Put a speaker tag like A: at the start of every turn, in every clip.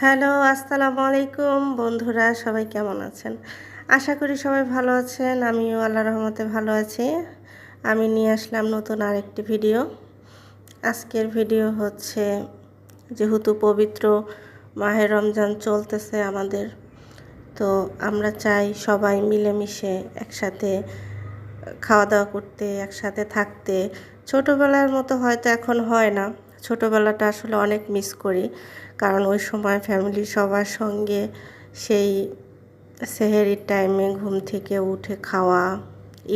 A: Hello, আসসালামু আলাইকুম বন্ধুরা, সবাই কেমন আছেন? আশা করি সবাই ভালো আছেন। আমিও আল্লাহর রহমতে ভালো আছি। আমি নিয়ে আসলাম নতুন আরেকটি ভিডিও। আজকের ভিডিও হচ্ছে, যেহেতু পবিত্র মাহে রমজান চলতেছে আমাদের, তো আমরা চাই সবাই মিলেমিশে একসাথে খাওয়া দাওয়া করতে, একসাথে থাকতে। ছোটোবেলার মতো হয়তো এখন হয় না। ছোটোবেলাটা আসলে অনেক মিস করি, কারণ ওই সময় ফ্যামিলি সবার সঙ্গে সেই সেহেরির টাইমে ঘুম থেকে উঠে খাওয়া,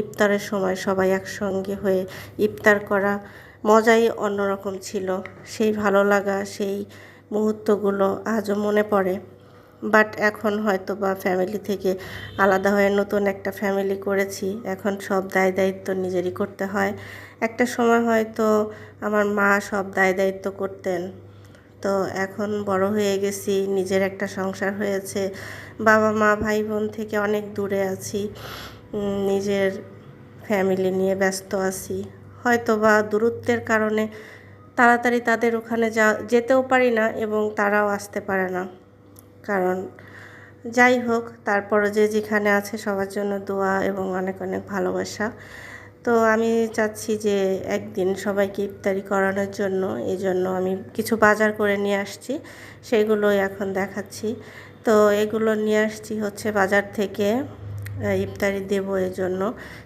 A: ইফতারের সময় সবাই একসঙ্গে হয়ে ইফতার করা মজাই অন্যরকম ছিল। সেই ভালো লাগা, সেই মুহূর্তগুলো আজও মনে পড়ে। বাট এখন হয়তো বা ফ্যামিলি থেকে আলাদা হয়ে নতুন একটা ফ্যামিলি করেছি। এখন সব দায়িত্ব নিজেরই করতে হয়। একটা সময় হয়তো আমার মা সব দায়িত্ব করতেন, তো এখন বড় হয়ে গেছি, নিজের একটা সংসার হয়েছে, বাবা মা ভাই বোন থেকে অনেক দূরে আছি, নিজের ফ্যামিলি নিয়ে ব্যস্ত আছি। হয়তো বা দূরত্বের কারণে তাড়াতাড়ি তাদের ওখানে যেতেও পারি না এবং তারাও আসতে পারে না। কারণ যাই হোক, তারপরও যে যেখানে আছে সবার জন্য দোয়া এবং অনেক অনেক ভালোবাসা। তো আমি চাচ্ছি যে একদিন সবাইকে ইফতারি করানোর জন্য, এই জন্য আমি কিছু বাজার করে নিয়ে আসছি, সেগুলোই এখন দেখাচ্ছি। তো এগুলো নিয়ে আসছি হচ্ছে বাজার থেকে, ইফতারি দেব এই জন্য।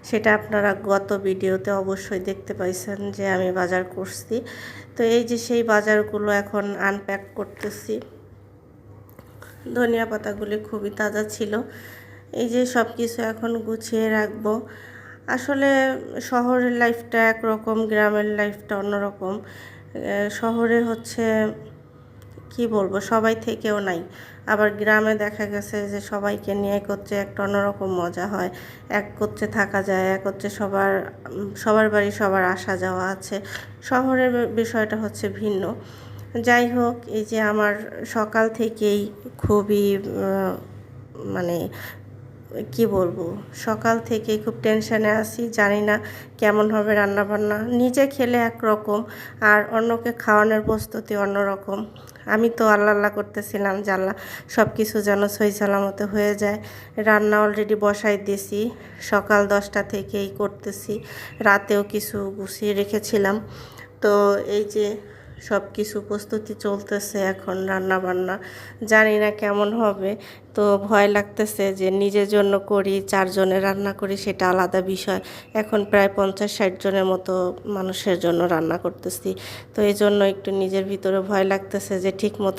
A: সেটা আপনারা গত ভিডিওতে অবশ্যই দেখতে পাইছেন যে আমি বাজার করছি। তো এই যে সেই বাজারগুলো এখন আনপ্যাক করতেছি। ধনিয়া পাতাগুলি খুবই তাজা ছিল। এই যে সব কিছু এখন গুছিয়ে রাখবো। আসলে শহরের লাইফটা একরকম, গ্রামের লাইফটা অন্যরকম। শহরে হচ্ছে কি বলবো, সবাই থেকেও নাই। আবার গ্রামে দেখা গেছে যে সবাইকে নিয়ে একত্রে একটা অন্যরকম মজা হয়, একত্রে থাকা যায়, একত্রে সবার বাড়ি সবার আসা যাওয়া আছে। শহরের বিষয়টা হচ্ছে ভিন্ন। যাই হোক, এই যে আমার সকাল থেকেই খুবই মানে কি বলবো, সকাল থেকে খুব টেনশানে আছি। জানি না কেমন হবে রান্নাবান্না। নিজে খেলে একরকম, আর অন্যকে খাওয়ানোর প্রস্তুতি অন্যরকম। আমি তো আল্লাহ করতেছিলাম যে আল্লাহ সব কিছু যেন সহি সালামতে হয়ে যায়। রান্না অলরেডি বসাই দিয়েছি, সকাল 10টা থেকেই করতেছি। রাতেও কিছু গুছিয়ে রেখেছিলাম। তো এই যে সব কিছু প্রস্তুতি চলতেছে এখন রান্না বান্না। জানি না কেমন হবে, তো ভয় লাগতেছে যে নিজের জন্য করি, 4 জনের রান্না করি সেটা আলাদা বিষয়। এখন প্রায় 50-60 জনের মতো মানুষের জন্য রান্না করতেছি। তো এই জন্য একটু নিজের ভিতরে ভয় লাগতেছে যে ঠিক মতো